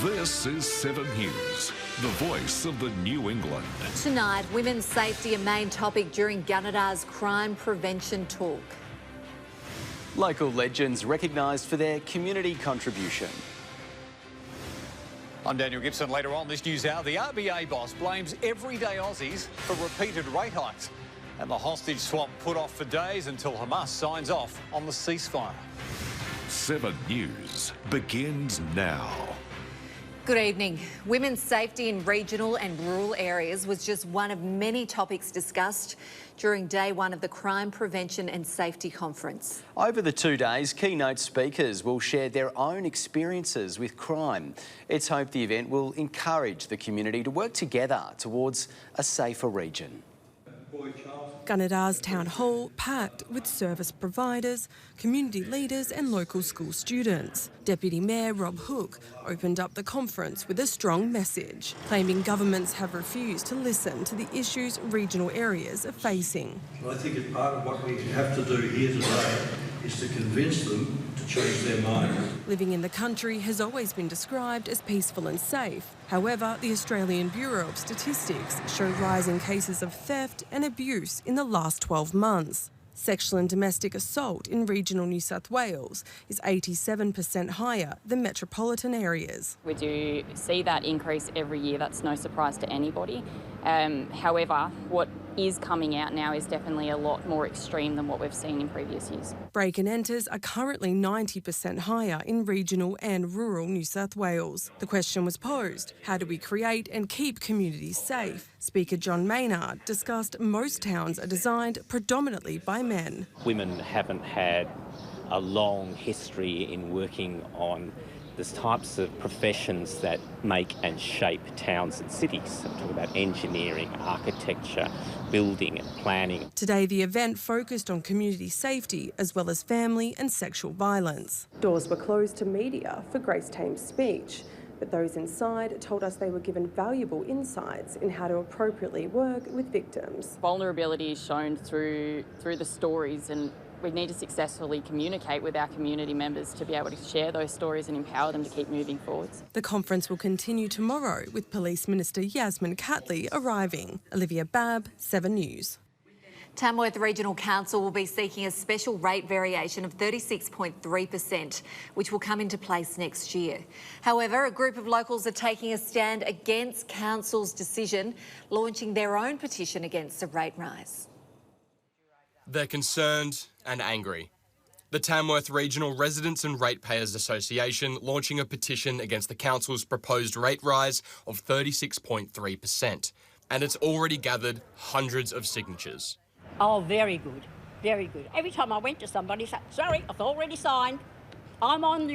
This is 7 News, the voice of the New England. Tonight, women's safety a main topic during Gunnedar's crime prevention talk. Local legends recognised for their community contribution. I'm Daniel Gibson. Later on this news hour, the RBA boss blames everyday Aussies for repeated rate hikes. And the hostage swap put off for days until Hamas signs off on the ceasefire. 7 News begins now. Good evening. Women's safety in regional and rural areas was just one of many topics discussed during day one of the Crime Prevention and Safety Conference. Over the 2 days, keynote speakers will share their own experiences with crime. It's hoped the event will encourage the community to work together towards a safer region. Gunnedar's Town Hall packed with service providers, community leaders and local school students. Deputy Mayor Rob Hooke opened up the conference with a strong message, claiming governments have refused to listen to the issues regional areas are facing. I think it's part of what we have to do here today is to convince them to change their mind. Living in the country has always been described as peaceful and safe. However, the Australian Bureau of Statistics show rising cases of theft and abuse in the last 12 months. Sexual and domestic assault in regional New South Wales is 87% higher than metropolitan areas. We do see that increase every year. That's no surprise to anybody. However, what is coming out now is definitely a lot more extreme than what we've seen in previous years. Break and enters are currently 90% higher in regional and rural New South Wales. The question was posed, how do we create and keep communities safe? Speaker John Maynard discussed most towns are designed predominantly by men. Women haven't had a long history in working on the types of professions that make and shape towns and cities. I'm talking about engineering, architecture, building and planning. Today, the event focused on community safety as well as family and sexual violence. Doors were closed to media for Grace Tame's speech, but those inside told us they were given valuable insights in how to appropriately work with victims. Vulnerability is shown through the stories, and we need to successfully communicate with our community members to be able to share those stories and empower them to keep moving forwards. The conference will continue tomorrow with Police Minister Yasmin Catley arriving. Olivia Babb, 7 News. Tamworth Regional Council will be seeking a special rate variation of 36.3%, which will come into place next year. However, a group of locals are taking a stand against Council's decision, launching their own petition against the rate rise. They're concerned and angry. The Tamworth Regional Residents and Ratepayers Association launching a petition against the council's proposed rate rise of 36.3%, and it's already gathered hundreds of signatures. Oh, very good, very good. Every time I went to somebody, said, sorry, I've already signed. I'm on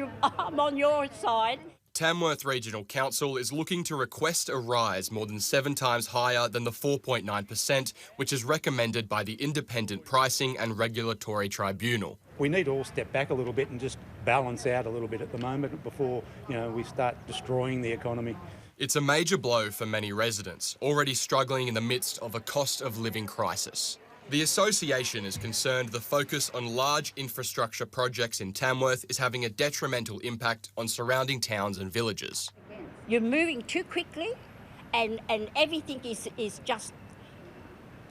your side. Tamworth Regional Council is looking to request a rise more than 7 times higher than the 4.9%, which is recommended by the Independent Pricing and Regulatory Tribunal. We need to all step back a little bit and just balance out a little bit at the moment before, we start destroying the economy. It's a major blow for many residents, already struggling in the midst of a cost of living crisis. The association is concerned the focus on large infrastructure projects in Tamworth is having a detrimental impact on surrounding towns and villages. You're moving too quickly and everything is just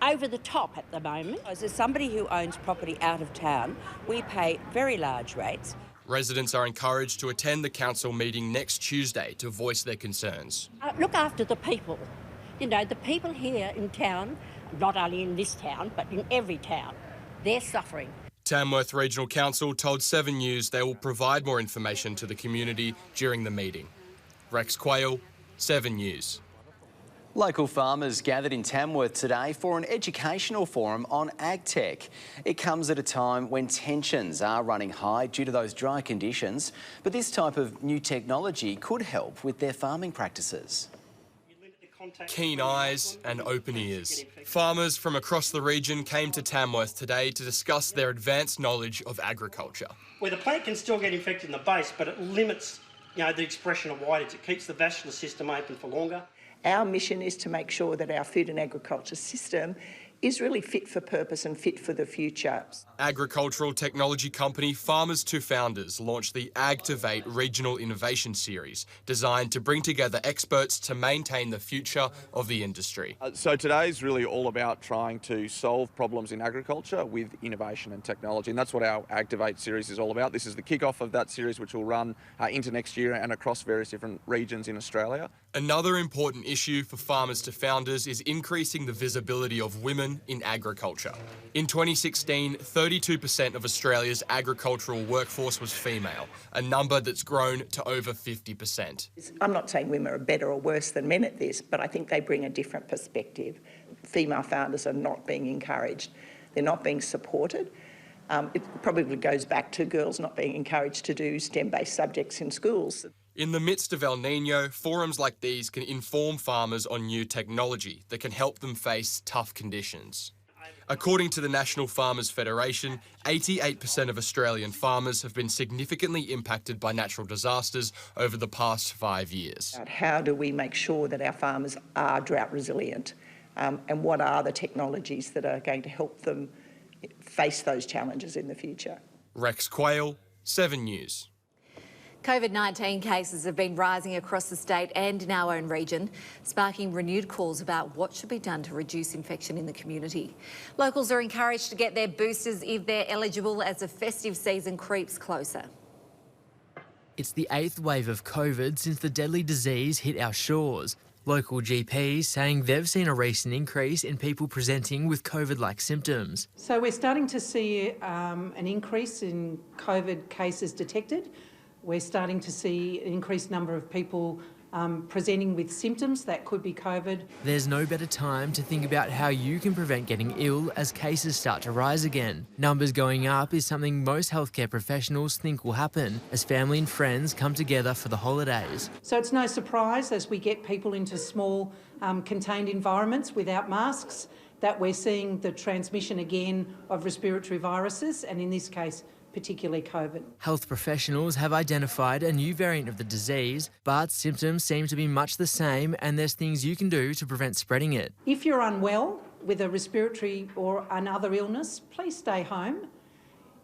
over the top at the moment. As somebody who owns property out of town, we pay very large rates. Residents are encouraged to attend the council meeting next Tuesday to voice their concerns. Look after the people. The people here in town, not only in this town, but in every town, they're suffering. Tamworth Regional Council told 7 News they will provide more information to the community during the meeting. Rex Quayle, 7 News. Local farmers gathered in Tamworth today for an educational forum on agtech. It comes at a time when tensions are running high due to those dry conditions, but this type of new technology could help with their farming practices. Keen eyes and open ears. Farmers from across the region came to Tamworth today to discuss their advanced knowledge of agriculture. Where the plant can still get infected in the base, but it limits, the expression of whiteheads. It keeps the vascular system open for longer. Our mission is to make sure that our food and agriculture system is really fit for purpose and fit for the future. Agricultural technology company Farmers to Founders launched the Activate Regional Innovation Series, designed to bring together experts to maintain the future of the industry. So today's really all about trying to solve problems in agriculture with innovation and technology, and that's what our Activate series is all about. This is the kick-off of that series, which will run into next year and across various different regions in Australia. Another important issue for Farmers to Founders is increasing the visibility of women in agriculture. In 2016, 32% of Australia's agricultural workforce was female, a number that's grown to over 50%. I'm not saying women are better or worse than men at this, but I think they bring a different perspective. Female founders are not being encouraged. They're not being supported. It probably goes back to girls not being encouraged to do STEM-based subjects in schools. In the midst of El Nino, forums like these can inform farmers on new technology that can help them face tough conditions. According to the National Farmers Federation, 88% of Australian farmers have been significantly impacted by natural disasters over the past 5 years. How do we make sure that our farmers are drought resilient? And what are the technologies that are going to help them face those challenges in the future? Rex Quayle, 7 News. COVID-19 cases have been rising across the state and in our own region, sparking renewed calls about what should be done to reduce infection in the community. Locals are encouraged to get their boosters if they're eligible as the festive season creeps closer. It's the 8th wave of COVID since the deadly disease hit our shores. Local GPs saying they've seen a recent increase in people presenting with COVID-like symptoms. So we're starting to see an increase in COVID cases detected. We're starting to see an increased number of people presenting with symptoms that could be COVID. There's no better time to think about how you can prevent getting ill as cases start to rise again. Numbers going up is something most healthcare professionals think will happen as family and friends come together for the holidays. So it's no surprise as we get people into small contained environments without masks that we're seeing the transmission again of respiratory viruses, and in this case particularly COVID. Health professionals have identified a new variant of the disease, but symptoms seem to be much the same and there's things you can do to prevent spreading it. If you're unwell with a respiratory or another illness, please stay home.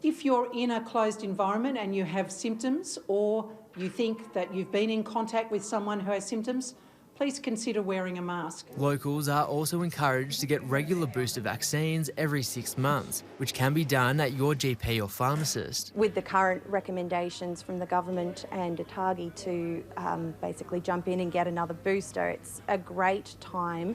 If you're in a closed environment and you have symptoms or you think that you've been in contact with someone who has symptoms, please consider wearing a mask. Locals are also encouraged to get regular booster vaccines every 6 months, which can be done at your GP or pharmacist. With the current recommendations from the government and ATAGI to basically jump in and get another booster, it's a great time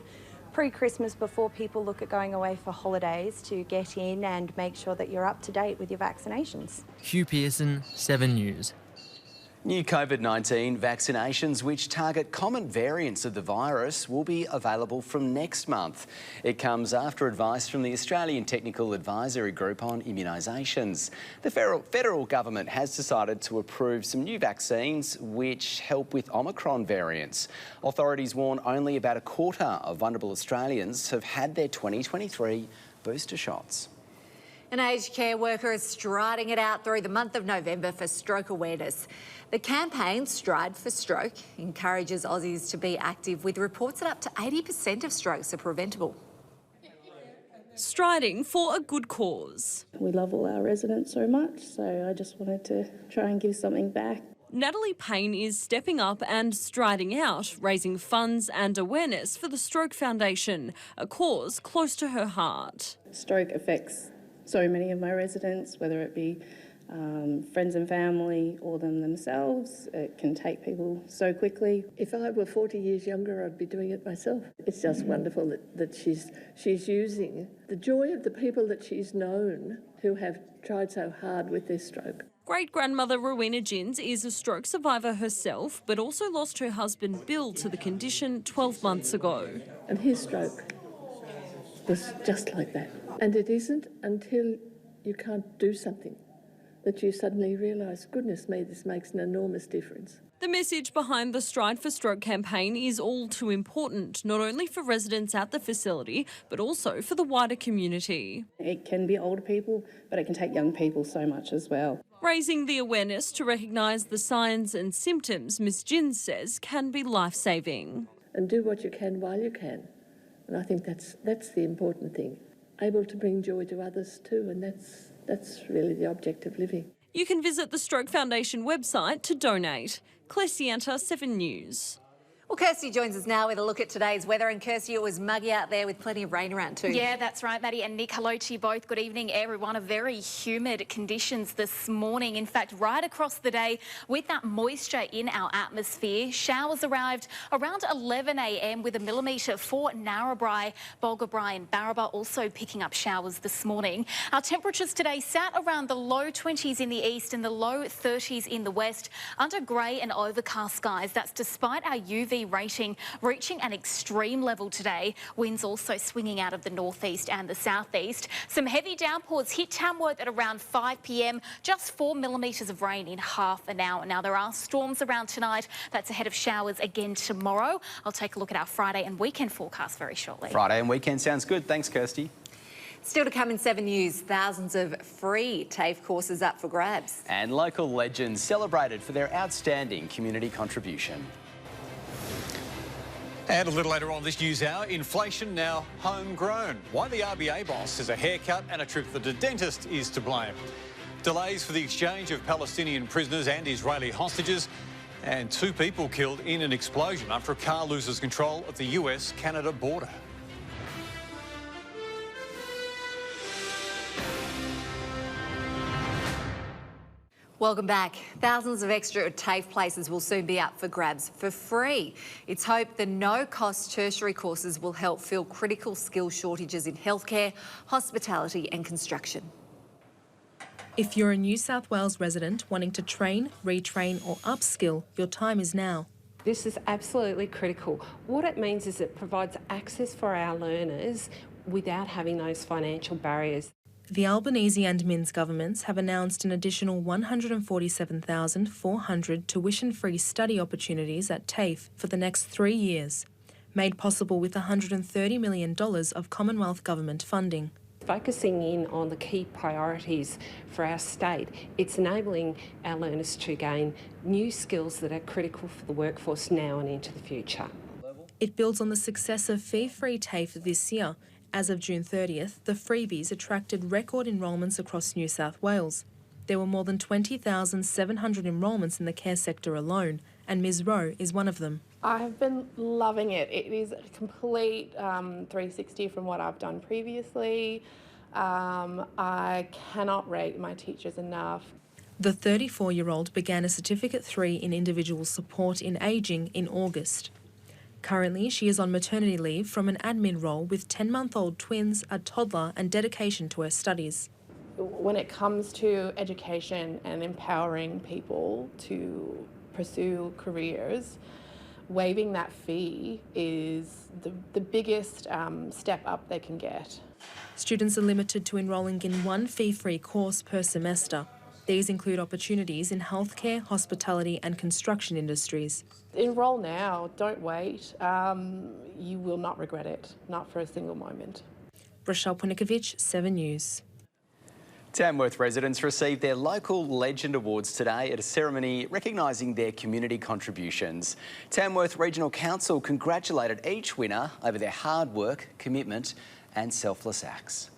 pre-Christmas before people look at going away for holidays to get in and make sure that you're up to date with your vaccinations. Hugh Pearson, 7 News. New COVID-19 vaccinations which target common variants of the virus will be available from next month. It comes after advice from the Australian Technical Advisory Group on immunisations. The federal government has decided to approve some new vaccines which help with Omicron variants. Authorities warn only about a quarter of vulnerable Australians have had their 2023 booster shots. An aged care worker is striding it out through the month of November for stroke awareness. The campaign, Stride for Stroke, encourages Aussies to be active with reports that up to 80% of strokes are preventable. Striding for a good cause. We love all our residents so much, so I just wanted to try and give something back. Natalie Payne is stepping up and striding out, raising funds and awareness for the Stroke Foundation, a cause close to her heart. Stroke affects so many of my residents, whether it be friends and family or them themselves. It can take people so quickly. If I were 40 years younger, I'd be doing it myself. It's just wonderful that she's using the joy of the people that she's known who have tried so hard with their stroke. Great-grandmother Rowena Gins is a stroke survivor herself, but also lost her husband Bill to the condition 12 months ago. And his stroke was just like that. And it isn't until you can't do something that you suddenly realise, goodness me, this makes an enormous difference. The message behind the Stride for Stroke campaign is all too important, not only for residents at the facility, but also for the wider community. It can be older people, but it can take young people so much as well. Raising the awareness to recognise the signs and symptoms, Ms Gins says, can be life-saving. And do what you can while you can. And I think that's the important thing. able to bring joy to others too, and that's really the object of living. You can visit the Stroke Foundation website to donate. Claire Sienta, 7 News. Well, Kirsty joins us now with a look at today's weather. And Kirsty, it was muggy out there with plenty of rain around too. Yeah, that's right, Maddie and Nick. Hello to you both. Good evening, everyone. A very humid conditions this morning. In fact, right across the day with that moisture in our atmosphere. Showers arrived around 11 a.m. with a millimetre for Narrabri, Bulga and Barraba, also picking up showers this morning. Our temperatures today sat around the low 20s in the east and the low 30s in the west under grey and overcast skies. That's despite our UV rating reaching an extreme level today. Winds also swinging out of the northeast and the southeast. Some heavy downpours hit Tamworth at around 5 p.m. Just 4 millimetres of rain in half an hour. Now, there are storms around tonight. That's ahead of showers again tomorrow. I'll take a look at our Friday and weekend forecast very shortly. Friday and weekend sounds good. Thanks, Kirsty. Still to come in 7 News, thousands of free TAFE courses up for grabs. And local legends celebrated for their outstanding community contribution. And a little later on this news hour, inflation now homegrown. Why the RBA boss says a haircut and a trip to the dentist is to blame. Delays for the exchange of Palestinian prisoners and Israeli hostages. And 2 people killed in an explosion after a car loses control at the US-Canada border. Welcome back. Thousands of extra TAFE places will soon be up for grabs for free. It's hoped the no-cost tertiary courses will help fill critical skill shortages in healthcare, hospitality and construction. If you're a New South Wales resident wanting to train, retrain or upskill, your time is now. This is absolutely critical. What it means is it provides access for our learners without having those financial barriers. The Albanese and Minns governments have announced an additional 147,400 tuition-free study opportunities at TAFE for the next 3 years, made possible with $130 million of Commonwealth government funding. Focusing in on the key priorities for our state, it's enabling our learners to gain new skills that are critical for the workforce now and into the future. It builds on the success of fee-free TAFE this year. As of June 30th, the freebies attracted record enrolments across New South Wales. There were more than 20,700 enrolments in the care sector alone, and Ms Rowe is one of them. I've been loving it. It is a complete 360 from what I've done previously. I cannot rate my teachers enough. The 34-year-old began a Certificate 3 in Individual Support in Ageing in August. Currently, she is on maternity leave from an admin role with 10-month-old twins, a toddler and dedication to her studies. When it comes to education and empowering people to pursue careers, waiving that fee is the biggest step up they can get. Students are limited to enrolling in one fee-free course per semester. These include opportunities in healthcare, hospitality and construction industries. Enrol now, don't wait. You will not regret it, not for a single moment. Rochelle Punikovic, 7 News. Tamworth residents received their Local Legend Awards today at a ceremony recognising their community contributions. Tamworth Regional Council congratulated each winner over their hard work, commitment and selfless acts.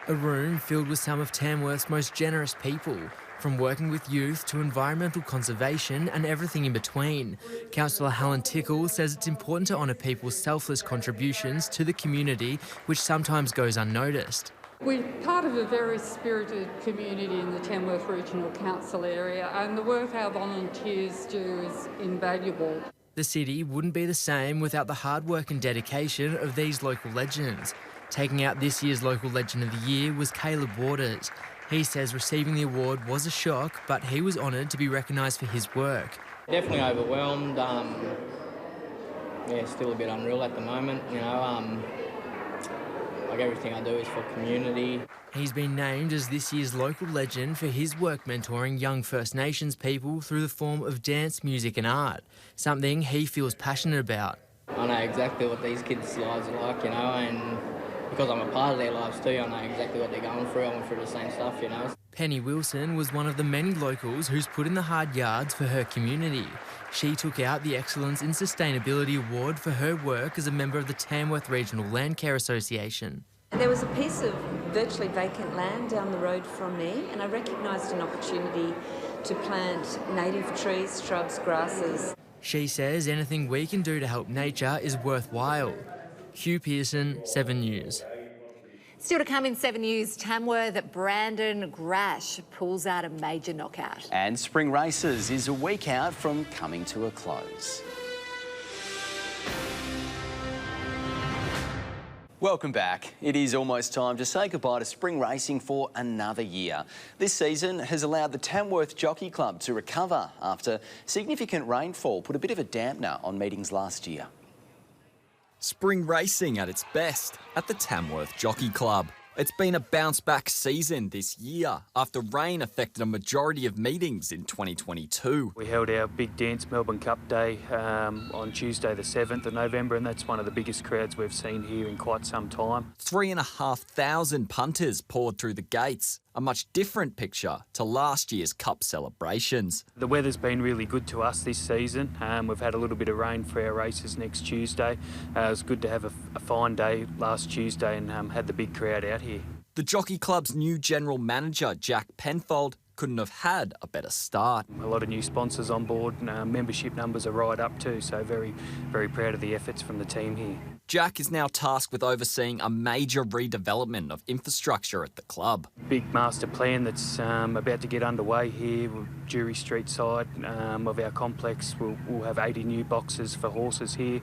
A room filled with some of Tamworth's most generous people, from working with youth to environmental conservation and everything in between. Councillor Helen Tickle says it's important to honour people's selfless contributions to the community, which sometimes goes unnoticed. We're part of a very spirited community in the Tamworth Regional Council area, and the work our volunteers do is invaluable. The city wouldn't be the same without the hard work and dedication of these local legends. Taking out this year's Local Legend of the Year was Caleb Waters. He says receiving the award was a shock, but he was honoured to be recognised for his work. Definitely overwhelmed. Yeah, still a bit unreal at the moment, you know. Like everything I do is for community. He's been named as this year's Local Legend for his work mentoring young First Nations people through the form of dance, music and art, something he feels passionate about. I know exactly what these kids' lives are like, you know, and because I'm a part of their lives too, I know exactly what they're going through. I went through the same stuff, you know. Penny Wilson was one of the many locals who's put in the hard yards for her community. She took out the Excellence in Sustainability Award for her work as a member of the Tamworth Regional Landcare Association. There was a piece of virtually vacant land down the road from me, and I recognised an opportunity to plant native trees, shrubs, grasses. She says anything we can do to help nature is worthwhile. Hugh Pearson, 7 News. Still to come in 7 News, Tamworth, Brandon Grash pulls out a major knockout. And spring races is a week out from coming to a close. Welcome back. It is almost time to say goodbye to spring racing for another year. This season has allowed the Tamworth Jockey Club to recover after significant rainfall put a bit of a dampener on meetings last year. Spring racing at its best at the Tamworth Jockey Club. It's been a bounce-back season this year after rain affected a majority of meetings in 2022. We held our big dance Melbourne Cup Day on Tuesday the 7th of November, and that's one of the biggest crowds we've seen here in quite some time. 3,500 punters poured through the gates, a much different picture to last year's Cup celebrations. The weather's been really good to us this season. We've had a little bit of rain for our races next Tuesday. It was good to have a fine day last Tuesday and had the big crowd out here. The Jockey Club's new general manager, Jack Penfold, couldn't have had a better start. A lot of new sponsors on board, and membership numbers are right up too, so very, very proud of the efforts from the team here. Jack is now tasked with overseeing a major redevelopment of infrastructure at the club. Big master plan that's about to get underway here. Jury Street side of our complex we'll have 80 new boxes for horses here,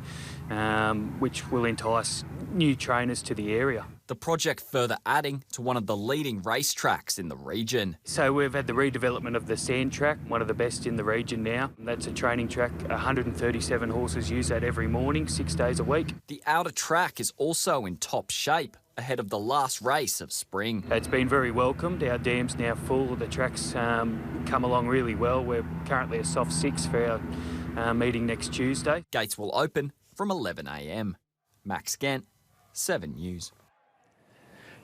which will entice new trainers to the area. The project further adding to one of the leading racetracks in the region. So we've had the redevelopment of the sand track, one of the best in the region now. That's a training track. 137 horses use that every morning, 6 days a week. The outer track is also in top shape ahead of the last race of spring. It's been very welcomed. Our dam's now full. The track's come along really well. We're currently a soft 6 for our meeting next Tuesday. Gates will open from 11 a.m. Max Gant, 7 News.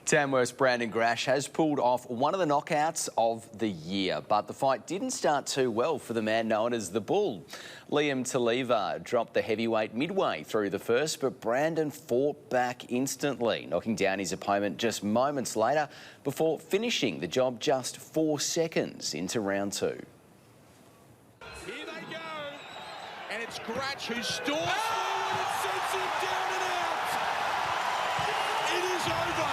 Tamworth's Brandon Grash has pulled off one of the knockouts of the year, but the fight didn't start too well for the man known as the Bull. Liam Taliva dropped the heavyweight midway through the first, but Brandon fought back instantly, knocking down his opponent just moments later before finishing the job just 4 seconds into round 2. Here they go, and it's Gratch who storms forward and sends him down and out. It is over.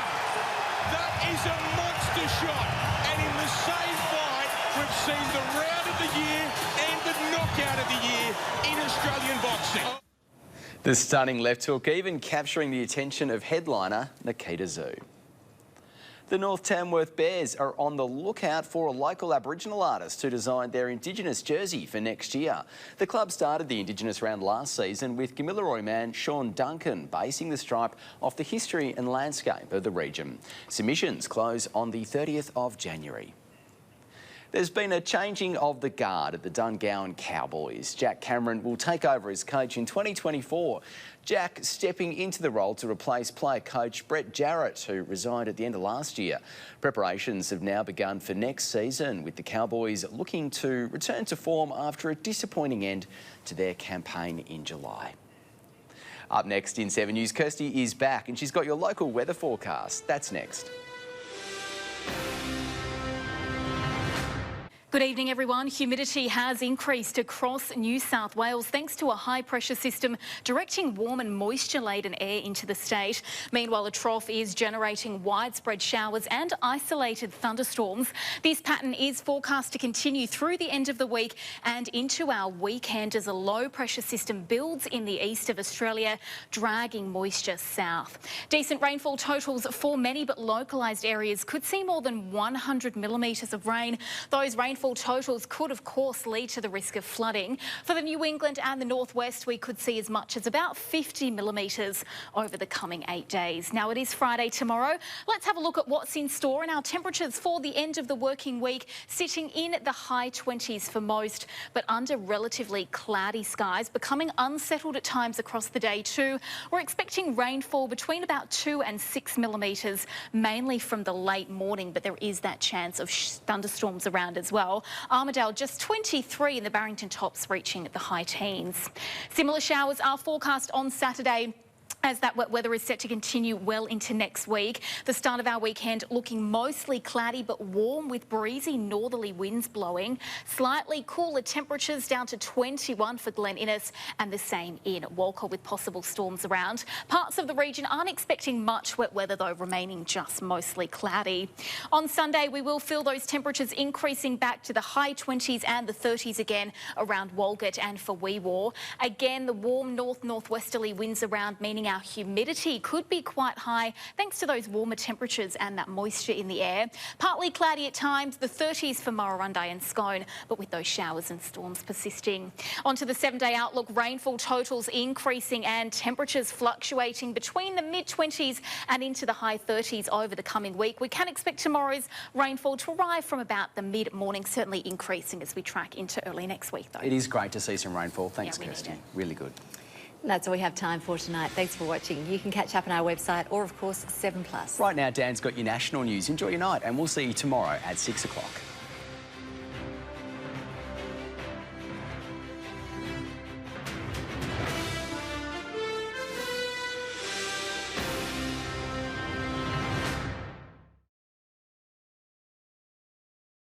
That is a monster shot, and in the same fight, we've seen the round of the year and the knockout of the year in Australian boxing. The stunning left hook even capturing the attention of headliner Nikita Zoo. The North Tamworth Bears are on the lookout for a local Aboriginal artist to design their Indigenous jersey for next year. The club started the Indigenous round last season with Gamilaroi man Sean Duncan basing the stripe off the history and landscape of the region. Submissions close on the 30th of January. There's been a changing of the guard at the Dungowan Cowboys. Jack Cameron will take over as coach in 2024. Jack stepping into the role to replace player coach Brett Jarrett, who resigned at the end of last year. Preparations have now begun for next season, with the Cowboys looking to return to form after a disappointing end to their campaign in July. Up next in 7 News, Kirsty is back and she's got your local weather forecast. That's next. Good evening, everyone. Humidity has increased across New South Wales thanks to a high-pressure system directing warm and moisture-laden air into the state. Meanwhile, a trough is generating widespread showers and isolated thunderstorms. This pattern is forecast to continue through the end of the week and into our weekend as a low-pressure system builds in the east of Australia, dragging moisture south. Decent rainfall totals for many but localised areas could see more than 100 millimetres of rain. Those rainfall totals could, of course, lead to the risk of flooding. For the New England and the Northwest, we could see as much as about 50 millimetres over the coming 8 days. Now, it is Friday tomorrow. Let's have a look at what's in store and our temperatures for the end of the working week, sitting in the high 20s for most, but under relatively cloudy skies, becoming unsettled at times across the day too. We're expecting rainfall between about 2 and 6 millimetres, mainly from the late morning, but there is that chance of thunderstorms around as well. Armidale just 23 and the Barrington Tops reaching the high teens. Similar showers are forecast on Saturday as that wet weather is set to continue well into next week. The start of our weekend looking mostly cloudy but warm with breezy northerly winds blowing. Slightly cooler temperatures down to 21 for Glen Innes and the same in Walker with possible storms around. Parts of the region aren't expecting much wet weather though, remaining just mostly cloudy. On Sunday we will feel those temperatures increasing back to the high 20s and the 30s again around Walgett and for Wee Waa. Again, the warm north-northwesterly winds around, meaning our humidity could be quite high thanks to those warmer temperatures and that moisture in the air. Partly cloudy at times, the 30s for Murrurundi and Scone, but with those showers and storms persisting. Onto the 7-day outlook, rainfall totals increasing and temperatures fluctuating between the mid-20s and into the high 30s over the coming week. We can expect tomorrow's rainfall to arrive from about the mid-morning, certainly increasing as we track into early next week though. It is great to see some rainfall. Thanks, Kirsty. Really good. That's all we have time for tonight. Thanks for watching. You can catch up on our website or, of course, 7plus. Right now, Dan's got your national news. Enjoy your night and we'll see you tomorrow at 6 o'clock.